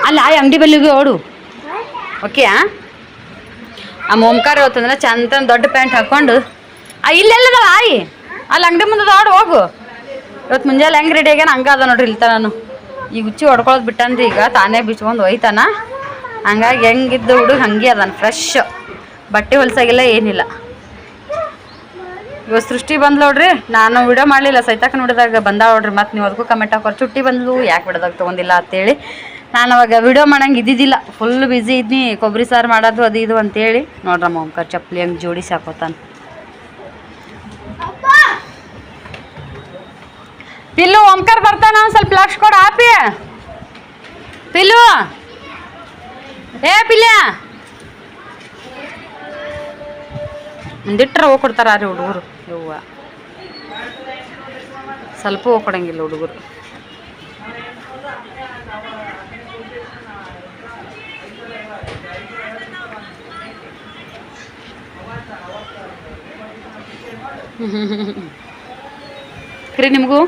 ಅಲ್ಲಿ ಆಯ್ ಅಂಗಡಿ ಬಲ್ಲಿಗೆ ಓಡು ಓಕೆ ಆ ಓಂಕಾರ ಇವತ್ತಂದ್ರೆ ಚಂದ ದೊಡ್ಡ ಪ್ಯಾಂಟ್ ಹಾಕ್ಕೊಂಡು ಇಲ್ಲೆಲ್ಲದ ಆಯಿ ಅಲ್ಲಿ ಅಂಗಡಿ ಮುಂದೆ ಆಡು ಹೋಗು ಇವತ್ತು ಮುಂಜಾನೆ ಹೆಂಗೆ ರೆಡಿ ಆಗ್ಯಾನ ಹಂಗೆ ಅದ ನೋಡ್ರಿ ಇಲ್ತ ನಾನು ಈಗ ಹುಚ್ಚಿ ಹೊಡ್ಕೊಳ್ಳೋದು ಬಿಟ್ಟನ್ರಿ ಈಗ ತಾನೇ ಬಿಚ್ಕೊಂಡು ಒಯ್ತಾನ ಹಂಗಾಗಿ ಹೆಂಗಿದ್ದು ಹುಡುಗ ಹಂಗೆ ಅದಾನ ಫ್ರೆಶ್ ಬಟ್ಟೆ ಹೊಲ್ಸಾಗಿಲ್ಲ ಏನಿಲ್ಲ ಇವತ್ತು ಸೃಷ್ಟಿ ಬಂದ್ ನೋಡ್ರಿ ನಾನು ವಿಡಿಯೋ ಮಾಡಲಿಲ್ಲ ಸೈತಾಕ ನೋಡಿದಾಗ ಬಂದಾಳ ನೋಡ್ರಿ ಮತ್ತು ನೀವು ಅದಕ್ಕೂ ಕಮೆಂಟ್ ಹಾಕೋರು ಚುಟ್ಟಿ ಬಂದ್ಲು ಯಾಕೆ ಬಿಡೋದಾಗ ತೊಗೊಂಡಿಲ್ಲ ಅಂತೇಳಿ ನಾನು ಅವಾಗ ವಿಡಿಯೋ ಮಾಡಂಗೆ ಇದ್ದಿದ್ದಿಲ್ಲ ಫುಲ್ ಬ್ಯುಸಿ ಇದ್ನಿ ಕೊಬ್ಬರಿ ಸಾರು ಮಾಡೋದು ಅದು ಇದು ಅಂತೇಳಿ ನೋಡ್ರಮ್ಮ ಓಂಕಾರ ಚಪ್ಪಲಿ ಹಂಗೆ ಜೋಡಿಸಿ ಹಾಕೋತಾನ ಪಿಲ್ಲು ಓಂಕಾರ ಬರ್ತಾನ ಸ್ವಲ್ಪ ಲಕ್ಷ ಕೊಡು ಆಪಿ ಪಿಲ್ಲು ಏ ಪಿಲ್ಯ ಒಂದಿಟ್ರ ಹೋಗಿ ಕೊಡ್ತಾರ ರೀ ಹುಡುಗರು ಯವ್ವ ಸ್ವಲ್ಪ ಹೋಗಿ ಕೊಡಂಗಿಲ್ಲ ಹುಡುಗರು ಕ್ರೀ ನಿಮಗೂ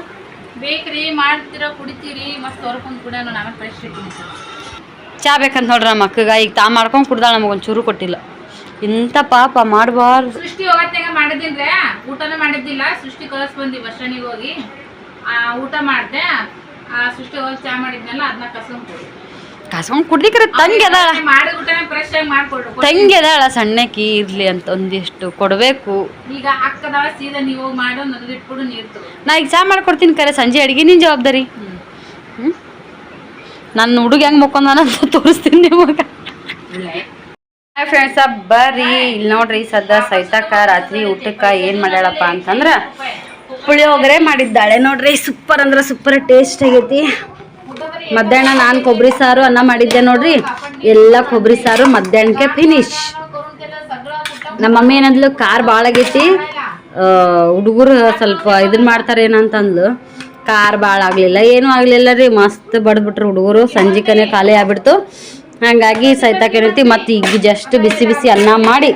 ಬೇಕ್ರಿ ಮಾಡ್ತೀರಾ ಕುಡಿತೀರಿ ಮಸ್ತ್ ಹೊರ್ಕೊಂಡು ಕುಡಿಯೋಣ ನಾನು ಫ್ರೆಶ್ ಇದ್ದೀನಿ ಚಾ ಬೇಕಂತ ನೋಡ್ರಿ ನಮ್ಮ ಅಕ್ಕಗ ಈಗ ತಾ ಮಾಡ್ಕೊಂಡು ಕುಡ್ದಾಳ ನಮಗೊಂಚೂರು ಕೊಟ್ಟಿಲ್ಲ ಇಂಥ ಪಾಪ ಮಾಡಬಾರ್ದು ಸೃಷ್ಟಿ ಹೋಗತ್ತಾಗ ಮಾಡಿದ್ದೀನ್ರೆ ಊಟನೇ ಮಾಡಿದ್ದಿಲ್ಲ ಸೃಷ್ಟಿ ಕಳ್ಸಿ ಬಂದಿ ವರ್ಷನಿಗೆ ಹೋಗಿ ಊಟ ಮಾಡಿದೆ ಸೃಷ್ಟಿ ಹೋಗಿ ಚಾ ಮಾಡಿದ್ನಲ್ಲ ಅದನ್ನ ಕಸ್ಕೊಂಡು ಕುಡ್ದಿಕ್ರೆ ತಂಗಿ ಅದಾಳ ಮಾಡಿದ ಊಟನೇ ಫ್ರೆಶ್ ಆಗಿ ಮಾಡ್ಕೊಡ್ರು ತಂಗಿ ಅದಾಳ ಸಣ್ಣಕಿ ಇರ್ಲಿ ಅಂತ ಒಂದಿಷ್ಟು ಕೊಡಬೇಕು ಈಗ ಅಕ್ಕದಾಳ ಸೀದಾ ನೀವು ಹೋಗಿ ಮಾಡೋ ನಗದಿಟ್ಬಿಡು ನೀರು ತಗೋ ನಾ ಈಗ ಚಾ ಮಾಡ್ಕೊಡ್ತೀನಿ ಕರೆ ಸಂಜೆ ಅಡುಗೆ ನಿನ್ನ ಜವಾಬ್ದಾರಿ ನನ್ನ ಹುಡುಗ ಹೆಂಗೆ ಮುಕ್ಕೊಂದಾನ ಅಂತ ತೋರಿಸ್ತೀನಿ ನಿಮಗೆ ಹಾಯ್ ಫ್ರೆಂಡ್ಸ ಬರ್ರಿ ಇಲ್ಲಿ ನೋಡ್ರಿ ಸದ್ದ ಸೈತಾಕ ರಾತ್ರಿ ಊಟಕ್ಕೆ ಏನು ಮಾಡ್ಯಾಳಪ್ಪ ಅಂತಂದ್ರೆ ಪುಳಿಯೋಗರೆ ಮಾಡಿದ್ದಾಳೆ ನೋಡ್ರಿ ಸೂಪರ್ ಅಂದ್ರೆ ಸೂಪರ್ ಟೇಸ್ಟ್ ಆಗೈತಿ ಮಧ್ಯಾಹ್ನ ನಾನು ಕೊಬ್ಬರಿ ಸಾರು ಅನ್ನ ಮಾಡಿದ್ದೆ ನೋಡ್ರಿ ಎಲ್ಲ ಕೊಬ್ಬರಿ ಸಾರು ಮಧ್ಯಾಹ್ನಕ್ಕೆ ಫಿನಿಶ್ ನಮ್ಮ ಮಮ್ಮಿ ಏನಂದ್ಲು ಖಾರ ಭಾಳ ಆಗೈತಿ ಹುಡುಗರು ಸ್ವಲ್ಪ ಇದನ್ನ ಮಾಡ್ತಾರೆ ಏನಂತಂದ್ಲು ಖಾರ ಭಾಳ ಆಗಲಿಲ್ಲ ಏನೂ ಆಗಲಿಲ್ಲ ರೀ ಮಸ್ತ್ ಬಡ್ದ್ಬಿಟ್ರು ಹುಡುಗರು ಸಂಜಿಕನೇ ಖಾಲಿ ಆಗ್ಬಿಡ್ತು ಹಾಗಾಗಿ ಸೈತಾಕ ಏನೈತಿ ಮತ್ತು ಈಗ ಜಸ್ಟ್ ಬಿಸಿ ಬಿಸಿ ಅನ್ನ ಮಾಡಿ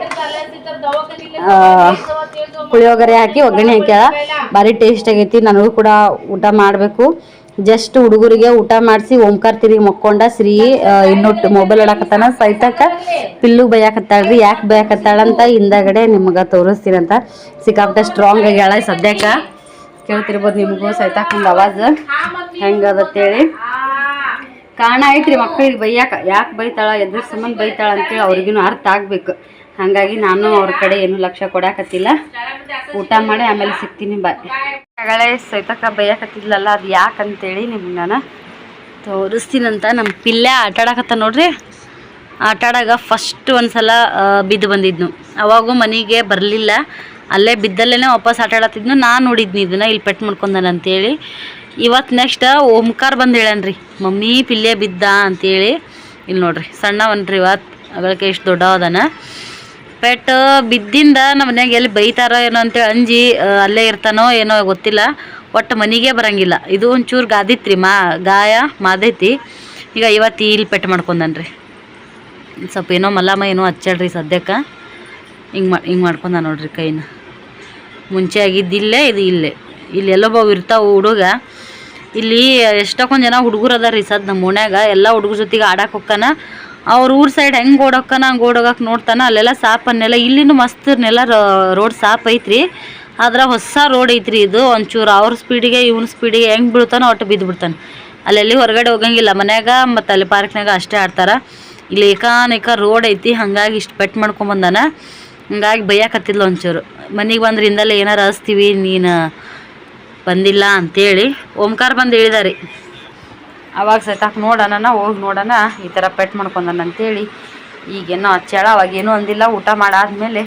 ಪುಳಿಯೋಗರೆ ಹಾಕಿ ಒಗ್ಗರಣೆ ಹಾಕ್ಯಾಳ ಭಾರಿ ಟೇಸ್ಟ್ ಆಗೈತಿ ನನಗೂ ಕೂಡ ಊಟ ಮಾಡಬೇಕು ಜಸ್ಟ್ ಹುಡುಗರಿಗೆ ಊಟ ಮಾಡಿಸಿ ಓಂಕಾರ ತಿರುಗಿ ಮಕ್ಕೊಂಡ ಶ್ರೀ ಇನ್ನೂ ಮೊಬೈಲ್ ಆಡಕತ್ತಾನ ಸೈತಾಕ ಪಿಲ್ಲು ಬೈಯಾಕತ್ತಾಳ್ರಿ ಯಾಕೆ ಬೈಯಾಕತ್ತಾಳಂತ ಹಿಂದಗಡೆ ನಿಮ್ಗೆ ತೋರಿಸ್ತೀನಂತ ಸಿಕ್ಕಾಪಟ್ಟೆ ಸ್ಟ್ರಾಂಗ್ ಆಗ್ಯಾಳ ಸದ್ಯಕ್ಕೆ ಕೇಳ್ತಿರ್ಬೋದು ನಿಮಗೂ ಸೈತಾಕಂದು ಅವಾಜ್ ಹೆಂಗದತ್ತೇಳಿ ಕಾರಣ ಐತ್ರಿ ಮಕ್ಕಳಿಗೆ ಬೈಯಾಕ ಯಾಕೆ ಬೈತಾಳ ಎದ್ರ ಸಂಬಂಧ ಬೈತಾಳ ಅಂತೇಳಿ ಅವ್ರಿಗೂ ಅರ್ಥ ಆಗ್ಬೇಕು ಹಾಗಾಗಿ ನಾನು ಅವ್ರ ಕಡೆ ಏನು ಲಕ್ಷ್ಯ ಕೊಡಾಕತ್ತಿಲ್ಲ ಊಟ ಮಾಡಿ ಆಮೇಲೆ ಸಿಗ್ತೀನಿ ಬಾಯ್ ಆಗಲೇ ಸೈತಕ್ಕ ಬೈಯಾಕತ್ತಿದ್ಲಲ್ಲ ಅದು ಯಾಕಂತೇಳಿ ನಿಮ್ಗೆ ನಾನು ತೋರಿಸ್ತೀನಂತ ನಮ್ಮ ಪಿಲ್ಲೆ ಆಟಾಡಕತ್ತ ನೋಡ್ರಿ ಆಟಾಡಾಗ ಫಸ್ಟ್ ಒಂದ್ಸಲ ಬಿದ್ದು ಬಂದಿದ್ನು ಅವಾಗೂ ಮನೆಗೆ ಬರಲಿಲ್ಲ ಅಲ್ಲೇ ಬಿದ್ದಲ್ಲೇ ವಾಪಸ್ ಆಟಾಡತ್ತಿದ್ನು ನಾನು ನೋಡಿದ್ನಿ ಇದನ್ನು ಇಲ್ಲಿ ಪೆಟ್ಟು ಮಾಡ್ಕೊಂಡನಂತೇಳಿ ಇವತ್ತು ನೆಕ್ಸ್ಟ್ ಓಂಕಾರ ಬಂದು ಹೇಳನ್ರಿ ಮಮ್ಮಿ ಪಿಲ್ಲೆ ಬಿದ್ದ ಅಂತೇಳಿ ಇಲ್ಲಿ ನೋಡ್ರಿ ಸಣ್ಣವನ್ರಿ ಇವತ್ತು ಅಗಳಕ್ಕೆ ಎಷ್ಟು ದೊಡ್ಡವದನ ಪೆಟ್ಟು ಬಿದ್ದಿಂದ ನಮ್ಮ ಮನ್ಯಾಗ ಎಲ್ಲಿ ಬೈತಾರೋ ಏನೋ ಅಂತೇಳಿ ಅಂಜಿ ಅಲ್ಲೇ ಇರ್ತಾನೋ ಏನೋ ಗೊತ್ತಿಲ್ಲ ಒಟ್ಟು ಮನೆಗೆ ಬರಂಗಿಲ್ಲ ಇದು ಒಂಚೂರು ಗಾದಿತ್ರಿ ಗಾಯ ಮಾದೈತಿ ಈಗ ಇವತ್ತು ಇಲ್ಲಿ ಪೆಟ್ಟು ಮಾಡ್ಕೊಂಡನ್ರಿ ಸ್ವಲ್ಪ ಏನೋ ಮಲ್ಲಮ್ಮ ಏನೋ ಹಚ್ಚಾಳ್ರಿ ಸದ್ಯಕ್ಕೆ ಹಿಂಗೆ ಮಾಡ್ಕೊಂಡ ನೋಡ್ರಿ ಕೈನ ಮುಂಚೆ ಆಗಿದ್ದಿಲ್ಲೇ ಇದು ಇಲ್ಲೇ ಇಲ್ಲಿ ಎಲ್ಲೊಬ್ಬ ಇರ್ತಾವೆ ಹುಡುಗ ಇಲ್ಲಿ ಎಷ್ಟೊಂದು ಜನ ಹುಡುಗರು ಅದ ರೀ ಸದ್ ನಮ್ಮ ಓಣ್ಯಾಗ ಎಲ್ಲ ಹುಡುಗರ ಜೊತೆಗೆ ಆಡಕ್ಕೆ ಹೋಗ್ತಾನ ಅವ್ರ ಊರ ಸೈಡ್ ಹೆಂಗೆ ಓಡೋಕ್ಕನ ಹಂಗೆ ಓಡೋಗಕ್ಕೆ ನೋಡ್ತಾನೆ ಅಲ್ಲೆಲ್ಲ ಸಾಪನ್ನೆಲ್ಲ ಇಲ್ಲಿನೂ ಮಸ್ತ್ ನೆಲ್ಲ ರೋಡ್ ಸಾಪ್ ಐತ್ರಿ ಆದ್ರೆ ಹೊಸ ರೋಡ್ ಐತ್ರಿ ಇದು ಒಂಚೂರು ಅವ್ರ ಸ್ಪೀಡಿಗೆ ಇವ್ನ ಸ್ಪೀಡಿಗೆ ಹೆಂಗೆ ಬೀಳ್ತಾನೋ ಒಟ್ಟು ಬಿದ್ದು ಬಿಡ್ತಾನೆ ಅಲ್ಲೆಲ್ಲಿ ಹೊರಗಡೆ ಹೋಗಂಗಿಲ್ಲ ಮನ್ಯಾಗ ಮತ್ತು ಅಲ್ಲಿ ಪಾರ್ಕ್ನಾಗ ಅಷ್ಟೇ ಆಡ್ತಾರೆ ಇಲ್ಲಿ ಏಕಾನೇಕ ರೋಡ್ ಐತಿ, ಹಾಗಾಗಿ ಇಷ್ಟು ಪೆಟ್ ಮಾಡ್ಕೊಂಬಂದಾನ. ಹಂಗಾಗಿ ಬೈಯಾಕತ್ತಿದ್ಲು ಒಂಚೂರು. ಮನೆಗೆ ಬಂದ್ರೆ ಇಂದಲೇ ಏನಾರು ಹಚ್ತೀವಿ, ನೀನು ಬಂದಿಲ್ಲ ಅಂತೇಳಿ ಓಂಕಾರ ಬಂದು ಹೇಳಿದಾರಿ. ಅವಾಗ ಸೈತಾಕ್ ನೋಡೋಣ, ಹೋಗಿ ನೋಡೋಣ ಈ ಥರ ಪೆಟ್ ಮಾಡ್ಕೊಂಡಾನ ಅಂತೇಳಿ. ಈಗೇನೋ ಹಚ್ಚಾಳ, ಅವಾಗೇನೂ ಅಂದಿಲ್ಲ. ಊಟ ಮಾಡಾದ್ಮೇಲೆ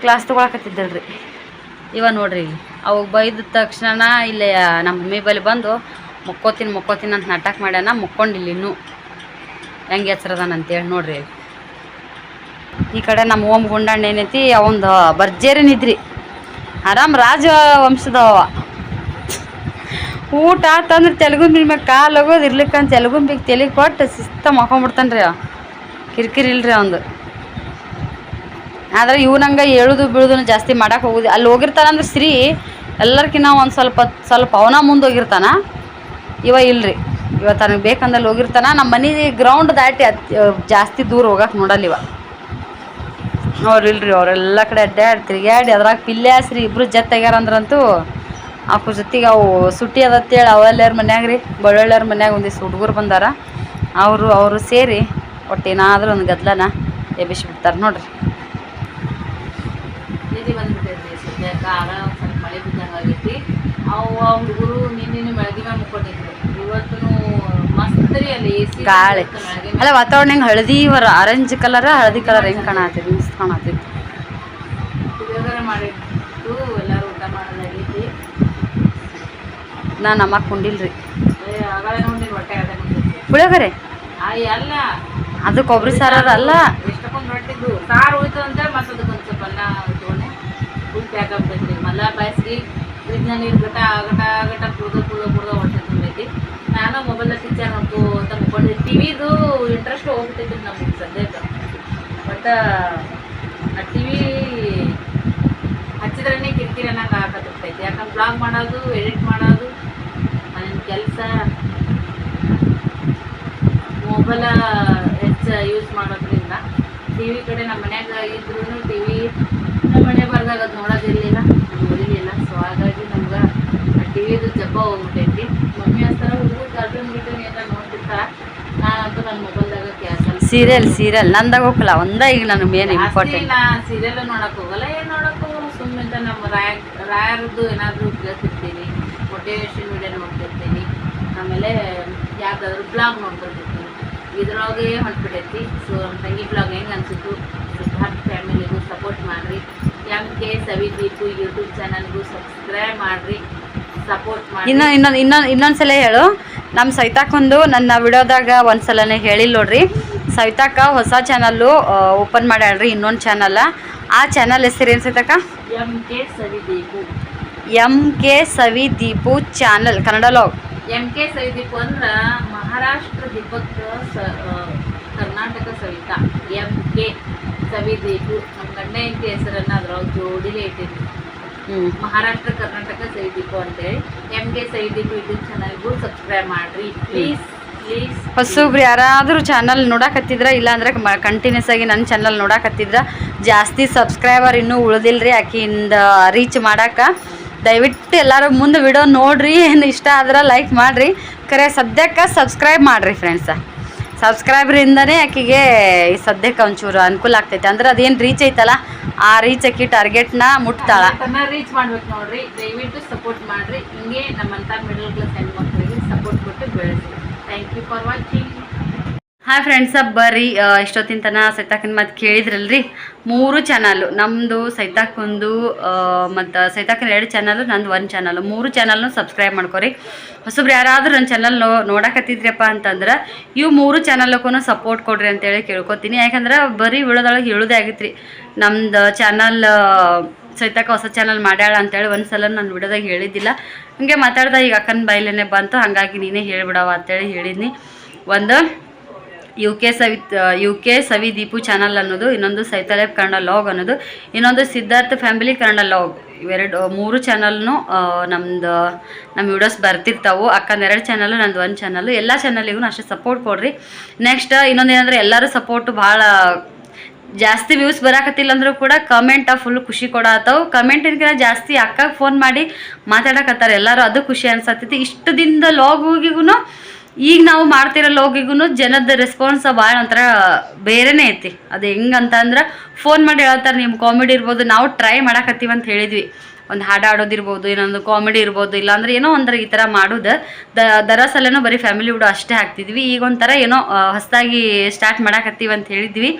ಕ್ಲಾಸ್ ತೊಗೊಳಕತ್ತಿದ್ದಲ್ರಿ. ಇವಾಗ ನೋಡ್ರಿ, ಅವಾಗ ಬೈದ ತಕ್ಷಣ ಇಲ್ಲೇ ನಮ್ಮ ಮಮ್ಮಿ ಬಳಿ ಬಂದು ಮುಕ್ಕೋತೀನಿ ಅಂತ ನಾಟಕ ಮಾಡ್ಯಾನ. ಮುಕ್ಕೊಂಡಿಲ್ಲ ಇನ್ನೂ, ಹೆಂಗೆ ಹೆಚ್ರದಾನ ಅಂತೇಳಿ ನೋಡ್ರಿ. ಈ ಕಡೆ ನಮ್ಮ ಓಮ್ ಗುಂಡಣ್ಣ ಏನೈತಿ, ಅವಂದು ಭರ್ಜರಿ ನಿದ್ರಿ. ಆರಾಮ್ ರಾಜ ವಂಶದವ. ಊಟ ಆತಂದ್ರೆ ತೆಲುಗುಂಬಿನ ಮ್ಯಾಗ ಕಾಲು ಹೋಗೋದು ಇರ್ಲಿಕ್ಕಂತ ತೆಲುಗುಂಬಿಗೆ ತೆಲಿಗೆ ಕೊಟ್ಟು ಶಿಸ್ತ ಮಕ್ಕೊಂಬಿಡ್ತಾನೆ ರೀ. ಕಿರಿಕಿರಿ ಇಲ್ರಿ ಅವಂದು. ಆದ್ರೆ ಇವ್ನಂಗೆ ಹೇಳುದು ಬೀಳುದನ್ನು ಜಾಸ್ತಿ ಮಾಡಕ್ಕೆ ಹೋಗುದು. ಅಲ್ಲಿ ಹೋಗಿರ್ತಾನಂದ್ರೆ ಶ್ರೀ ಎಲ್ಲರ್ಕಿನ್ನ ಒಂದು ಸ್ವಲ್ಪ ಅವನ ಮುಂದೆ ಹೋಗಿರ್ತಾನ. ಇವ ಇಲ್ರಿ, ಇವ ತನಗೆ ಬೇಕಂದಲ್ಲಿ ಹೋಗಿರ್ತಾನ. ನಮ್ಮ ಮನೆ ಗ್ರೌಂಡ್ ದಾಟಿ ಜಾಸ್ತಿ ದೂರ ಹೋಗಕ್ಕೆ ನೋಡಲ್ಲ ಇವ. ಅವ್ರು ಇಲ್ರಿ, ಅವರೆಲ್ಲ ಕಡೆ ಅಡ್ಡಾಡಿ ತಿರುಗಾಡಿ ಅದ್ರಾಗ ಪಿಲ್ಯಾಸ್ರಿ ಇಬ್ರು ಜೊತೆಗ್ಯಾರ ಅಂದ್ರಂತೂ ಅವ್ರ ಜೊತೆಗೆ ಅವು ಸುಟ್ಟಿ ಅದತ್ತೇಳಿ ಅವೆಲ್ಲರ ಮನ್ಯಾಗ ರೀ, ಬಳ್ಳೊಳ್ಳೆಯವ್ರ ಮನ್ಯಾಗ ಒಂದಿಷ್ಟು ಹುಡುಗರು ಬಂದಾರ. ಅವರು ಸೇರಿ ಒಟ್ಟೇನಾದ್ರೂ ಒಂದು ಗದ್ಲನ ಎಬ್ಬಿಸ್ಬಿಡ್ತಾರೆ ನೋಡ್ರಿ. ನಿಧಿ ಬಂದ್ಬಿಟ್ಟೈತಿ ಸದ್ಯಕ್ಕೆ. ಆಗ ಸ್ವಲ್ಪ ಮಳೆ ಬಿದ್ದಂಗೆ ಆಗೈತಿ. ಅವು ಹುಡುಗರು ನಿನ್ನೆ ಬೆಳಗ್ಗೆ ಮ್ಯಾಗ ಮುಕ್ಕೊಂಡಿದ್ರು. ಇವತ್ತು ಮಸ್ತ್ ರೀ ಅಲ್ಲಿ AC ಗಾಳಿ ಅಲ್ಲ, ವಾತಾವರಣ ಹೆಂಗೆ ಹಳದಿ ಆರೆಂಜ್ ಕಲರ್ ಹಳದಿ ಕಲರ್ ಹೆಂಗೆ ಕಾಣತ್ತಿದ್ದು, ಮಿಸ್ ಕಾಣತ್ತಿತ್ತು. ಪುಳಿಯೋಗರೆ ಮಾಡಿಟ್ಟು ಎಲ್ಲರೂ ಊಟ ಮಾಡೋದಾಗೈತಿ. ನಾನು ಅಮ್ಮ ಕುಂಡಿಲ್ರಿ ಆಗಳೇ ನೋಡಿ ಹೊಟ್ಟೆ ಅದ ಪುಳಿಯೋಗರೆ. ಅಲ್ಲ ಅದು ಕೊಬ್ಬರಿ ಸಾರ ಅಲ್ಲ, ಎಷ್ಟಕ್ಕೊಂದು ರೊಟ್ಟಿದ್ದು ಸಾರು ಹೋಯ್ತು ಅಂತೇಳಿ ಮತ್ತೆ ಅದಕ್ಕೊಂದು ಸ್ವಲ್ಪ ಅನ್ನ ತೊಗೊಂಡೆ ಫುಲ್ ಪ್ಯಾಕ್ ಆಗ್ತೈತಿ. ಮಲ್ಲ ಬಾಯಿಸಿ ಫ್ರಿಜ್ನ ನೀರು ಗಟ ಕುಡ್ದು ಹೊಟ್ಟೆ ತುಂಬೈತಿ. ನಾನು ಮೊಬೈಲ್ ಪಿಕ್ಚರ್ ನೋಡ್ಕೋತ ಮುಕ್ಕೊಂಡಿದ್ದೆ. ಟಿವಿದು ಇಂಟ್ರೆಸ್ಟ್ ಹೋಗ್ಬಿಟ್ಟೈತಿ ನಮ್ಗೆ ಸದ್ಯಕ್ಕೆ. ಬಟ್ ಆ ಟಿವಿ ಹಚ್ಚಿದ್ರೇ ಕಿರಿಕಿರಿ ಅನ್ನಂಗೆ ಆಗತ್ತಿರ್ತೈತಿ. ಯಾಕಂದ್ರೆ ಬ್ಲಾಗ್ ಮಾಡೋದು, ಎಡಿಟ್ ಮಾಡೋದು, ಮನೇನ ಕೆಲಸ, ಮೊಬೈಲ ಹೆಚ್ಚು ಯೂಸ್ ಮಾಡೋದ್ರಿಂದ ಟಿವಿ ಕಡೆ ನಮ್ಮ ಮನ್ಯಾಗ ಇದ್ರೂ ಟಿವಿ ನಮ್ಮ ಮನೆ ಬರ್ದಾಗ ಅದು ನೋಡೋದಿರಲಿಲ್ಲ, ನೋಡಿರಲಿಲ್ಲ. ಸೊ ಹಾಗಾಗಿ ನಮ್ಗೆ ಟಿವಿದು ಜಬ್ಬ ಹೋಗ್ಬಿಟ್ಟೈತಿ. ಮಮ್ಮಿ ಹಸ್ತಾರ ಹುಡುಗರು ಕಾರ್ಟೂನ್ ಎಲ್ಲ ನೋಡ್ತಿರ್ತಾರ. ನಾನಂತೂ ನನ್ನ ಮೊಬೈಲ್ದಾಗ ಸೀರಿಯಲ್ ನಂದಾಗ ಹೋಗಲ್ಲ ಒಂದ. ಈಗ ನನಗೆ ಮೇನ್ ಇಂಪಾರ್ಟೆಂಟ್, ನಾ ಸೀರಿಯಲ್ ನೋಡಕ್ ಹೋಗಲ್ಲ, ಏನು ನೋಡಕ್ ಹೋಗಲ್ಲ. ಸುಮ್ಮನೆ ನಮ್ಮ ರಾಯರದ್ದು ಏನಾದರೂ ಕೇಳ್ತಿರ್ತೀನಿ, ಮೋಟಿವೇಶನ್ ವಿಡಿಯೋ ನೋಡ್ತಿರ್ತೀನಿ, ಆಮೇಲೆ ಯಾವ್ದಾದ್ರು ಬ್ಲಾಗ್ ನೋಡ್ಕೊತಿರ್ತೀನಿ. ಇದ್ರೊಳಗೆ ಹೊಂಟ್ಬಿಟ್ಟೈತಿ. ಸೊ ನಮ್ಮ ತಂಗಿ ಬ್ಲಾಗ್ ಹೆಂಗೆ ಅನ್ಸಿತ್ತು, ಸಿದ್ಧಾರ್ಥ ಫ್ಯಾಮಿಲಿಗೂ ಸಪೋರ್ಟ್ ಮಾಡಿರಿ. MK ಸವಿದೀಪು ಯೂಟ್ಯೂಬ್ ಚಾನಲ್ಗೂ ಸಬ್ಸ್ಕ್ರೈಬ್ ಮಾಡಿರಿ, ಸಪೋರ್ಟ್ ಮಾಡಿ. ಇನ್ನೊಂದ್ಸಲ ಹೇಳು. ನಮ್ಮ ಸವಿತಾಕೊಂದು ನನ್ನ ವಿಡಿಯೋದಾಗ ಒಂದ್ಸಲನೇ ಹೇಳಿಲ್ಲ ನೋಡ್ರಿ. ಸವಿತಾಕ ಹೊಸ ಚಾನಲ್ಲು ಓಪನ್ ಮಾಡ್ಯಾಳ್ರಿ, ಇನ್ನೊಂದು ಚಾನಲ್. ಆ ಚಾನಲ್ ಹೆಸರು ಏನು ಸವಿತಾಕ? MK Savideepu channel Kannada vlog. MK Savideepu ಅಂದ್ರೆ ಮಹಾರಾಷ್ಟ್ರ ದೀಪಕ್, ಕರ್ನಾಟಕ ಸವಿತಾ. MK ಸವಿದೀಪು ನಮ್ಮ ಗಂಡ ಹೆಂಡತಿ ಹೆಸರನ್ನು ಅದ್ರೊಳಗೆ ಜೋಡಿಲೇ ಇಟ್ಟಿದ್ವಿ. ಮಹಾರಾಷ್ಟ್ರ ಕರ್ನಾಟಕ ಸವಿದೀಪು ಅಂತೇಳಿ MK ಸವಿದೀಪು ಯೂಟ್ಯೂಬ್ ಚಾನಲ್ಗೂ ಸಬ್ಸ್ಕ್ರೈಬ್ ಮಾಡಿರಿ ಪ್ಲೀಸ್. ಹೊಸಬ್ರು ಯಾರಾದರೂ ಚಾನಲ್ ನೋಡಕತ್ತಿದ್ರ, ಇಲ್ಲಾಂದ್ರೆ ಕಂಟಿನ್ಯೂಸ್ ಆಗಿ ನನ್ನ ಚಾನಲ್ ನೋಡಕತ್ತಿದ್ರ, ಜಾಸ್ತಿ ಸಬ್ಸ್ಕ್ರೈಬರ್ ಇನ್ನೂ ಉಳಿದಿಲ್ರಿ ಆಕಿಂದ ರೀಚ್ ಮಾಡಕ್ಕೆ. ದಯವಿಟ್ಟು ಎಲ್ಲರೂ ಮುಂದೆ ವಿಡಿಯೋ ನೋಡ್ರಿ, ಏನು ಇಷ್ಟ ಆದ್ರೆ ಲೈಕ್ ಮಾಡಿರಿ. ಖರೆ ಸದ್ಯಕ್ಕೆ ಸಬ್ಸ್ಕ್ರೈಬ್ ಮಾಡಿರಿ ಫ್ರೆಂಡ್ಸ. ಸಬ್ಸ್ಕ್ರೈಬ್ರಿಂದನೇ ಆಕಿಗೆ ಈ ಸದ್ಯಕ್ಕೆ ಒಂಚೂರು ಅನುಕೂಲ ಆಗ್ತೈತೆ. ಅಂದ್ರೆ ಅದೇನು ರೀಚ್ ಐತಲ್ಲ, ಆ ರೀಚ್ ಆಕಿ ಟಾರ್ಗೆಟ್ನ ಮುಟ್ತಾಳ. ರೀಚ್ ಮಾಡ್ಬೇಕು ನೋಡ್ರಿ. ದಯವಿಟ್ಟು ಸಪೋರ್ಟ್ ಮಾಡಿರಿ. ಹಿಂಗೆ ನಮ್ಮಂಥ ಮಿಡಲ್ ಕ್ಲಾಸ್ ಹೆಣ್ಮಕ್ಳಿಗೆ ಸಪೋರ್ಟ್ ಕೊಟ್ಟು ಬೆಳೆಸಿ. Thank you for watching. Hi friends, ಬರ್ರಿ. ಇಷ್ಟೊತ್ತಿನ ತನಕ ಸೈತಾಕಿನ ಮಾತು ಕೇಳಿದ್ರಲ್ರಿ. 3 ಚಾನಲ್ಲು, ನಮ್ಮದು ಸೈತಾಕೊಂದು ಮತ್ತು ಸೈತಾಕಿನ 2 ಚಾನಲ್ಲು, ನಂದು 1 ಚಾನಲ್ಲು. 3 ಚಾನಲ್ನು ಸಬ್ಸ್ಕ್ರೈಬ್ ಮಾಡ್ಕೊರಿ. ಹೊಸಬ್ರು ಯಾರಾದರೂ ನನ್ನ ಚಾನಲ್ ನೋಡಕತ್ತಿದ್ರಪ್ಪ ಅಂತಂದ್ರೆ ಇವು 3 ಚಾನಲ್ಗೂ ಸಪೋರ್ಟ್ ಕೊಡ್ರಿ ಅಂತೇಳಿ ಕೇಳ್ಕೊತೀನಿ. ಯಾಕಂದ್ರೆ ಬರೀ ವಿಡಿಯೋದೊಳಗೆ ಹೇಳೋದೇ ಆಗಿತ್ತು ರೀ. ನಮ್ದು ಚಾನಲ್ ಸೈತಾಕ ಹೊಸ ಚಾನಲ್ ಮಾಡ್ಯಾಳ ಅಂತೇಳಿ ಒಂದ್ಸಲ ನಾನು ವಿಡಿಯೋದಾಗ ಹೇಳಿದ್ದಿಲ್ಲ. ಹಂಗೆ ಮಾತಾಡ್ದೆ, ಈಗ ಅಕ್ಕನ ಬಾಯಿಲೇನೆ ಬಂತು, ಹಾಗಾಗಿ ನೀನೇ ಹೇಳ್ಬಿಡವ ಅಂತೇಳಿ ಹೇಳಿದ್ನಿ. ಒಂದು UK ಸವಿದೀಪು ಚಾನಲ್ ಅನ್ನೋದು, ಇನ್ನೊಂದು ಸೈತಾಲೇಬ್ ಕನ್ನಡ ಲಾಗ್ ಅನ್ನೋದು, ಇನ್ನೊಂದು ಸಿದ್ಧಾರ್ಥ ಫ್ಯಾಮಿಲಿ ಕನ್ನಡ ಲಾಗ್. ಇವೆರಡು 3 ಚಾನಲ್ನು ನಮ್ಮ ವಿಡಿಯೋಸ್ ಬರ್ತಿರ್ತಾವೆ. ಅಕ್ಕನ 2 ಚಾನಲ್ಲು, ನಂದು 1 ಚಾನಲ್ಲು. ಎಲ್ಲ ಚಾನಲಿಗೂ ಅಷ್ಟೇ ಸಪೋರ್ಟ್ ಕೊಡ್ರಿ. ನೆಕ್ಸ್ಟ್ ಇನ್ನೊಂದು ಏನಂದರೆ, ಎಲ್ಲರೂ ಸಪೋರ್ಟು ಭಾಳ ಜಾಸ್ತಿ ವ್ಯೂಸ್ ಬರಾಕತ್ತಿಲ್ಲ ಅಂದರೂ ಕೂಡ ಕಮೆಂಟ ಫುಲ್ ಖುಷಿ ಕೊಡತ್ತವು. ಕಮೆಂಟಿನ್ಕಿಂತ ಜಾಸ್ತಿ ಅಕ್ಕಗೆ ಫೋನ್ ಮಾಡಿ ಮಾತಾಡಕತ್ತಾರೆ ಎಲ್ಲರೂ, ಅದು ಖುಷಿ ಅನ್ಸತ್ತೈತಿ. ಇಷ್ಟು ದಿನದ ಲಾಗ್ ಹೋಗಿಗೂ ಈಗ ನಾವು ಮಾಡ್ತಿರೋ ಲೋಗಿಗೂ ಜನದ ರೆಸ್ಪಾನ್ಸ್ ಭಾಳ ಒಂಥರ ಬೇರೆನೇ ಐತಿ. ಅದು ಹೆಂಗಂತ ಅಂದ್ರೆ ಫೋನ್ ಮಾಡಿ ಹೇಳ್ತಾರೆ ನಿಮ್ಮ ಕಾಮಿಡಿ ಇರ್ಬೋದು, ನಾವು ಟ್ರೈ ಮಾಡಕತ್ತೀವಿ ಅಂತ ಹೇಳಿದ್ವಿ. ಒಂದು ಹಾಡು ಆಡೋದಿರ್ಬೋದು, ಇನ್ನೊಂದು ಕಾಮಿಡಿ ಇರ್ಬೋದು, ಇಲ್ಲಾಂದ್ರೆ ಏನೋ ಒಂಥರ ಈ ಥರ ಮಾಡೋದು. ದರಸಲೇನೋ ಬರೀ ಫ್ಯಾಮಿಲಿ ವಿಡಿಯೋ ಅಷ್ಟೇ ಹಾಕ್ತಿದ್ವಿ. ಈಗ ಒಂಥರ ಏನೋ ಹೊಸದಾಗಿ ಸ್ಟಾರ್ಟ್ ಮಾಡಕತ್ತೀವಿ ಅಂತ ಹೇಳಿದ್ವಿ.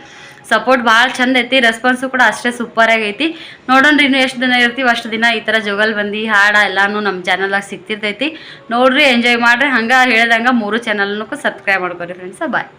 ಸಪೋರ್ಟ್ ಭಾಳ ಚಂದ ಐತಿ, ರೆಸ್ಪಾನ್ಸು ಕೂಡ ಅಷ್ಟೇ ಸೂಪರಾಗಿ ಐತಿ. ನೋಡೋಣ್ರಿ ಇನ್ನೂ ಎಷ್ಟು ದಿನ ಇರ್ತೀವಿ ಅಷ್ಟು ದಿನ ಈ ಥರ ಜೋಗಲ್ ಬಂದು ಹಾಡ ಎಲ್ಲನೂ ನಮ್ಮ ಚಾನಲಾಗಿ ಸಿಗ್ತಿರ್ತೈತಿ. ನೋಡ್ರಿ, ಎಂಜಾಯ್ ಮಾಡಿರಿ. ಹಂಗೆ ಹೇಳ್ದಂಗೆ 3 ಚಾನಲ್ನೂ ಸಬ್ಸ್ಕ್ರೈಬ್ ಮಾಡ್ಕೊರಿ ಫ್ರೆಂಡ್ಸ. ಬಾಯ್.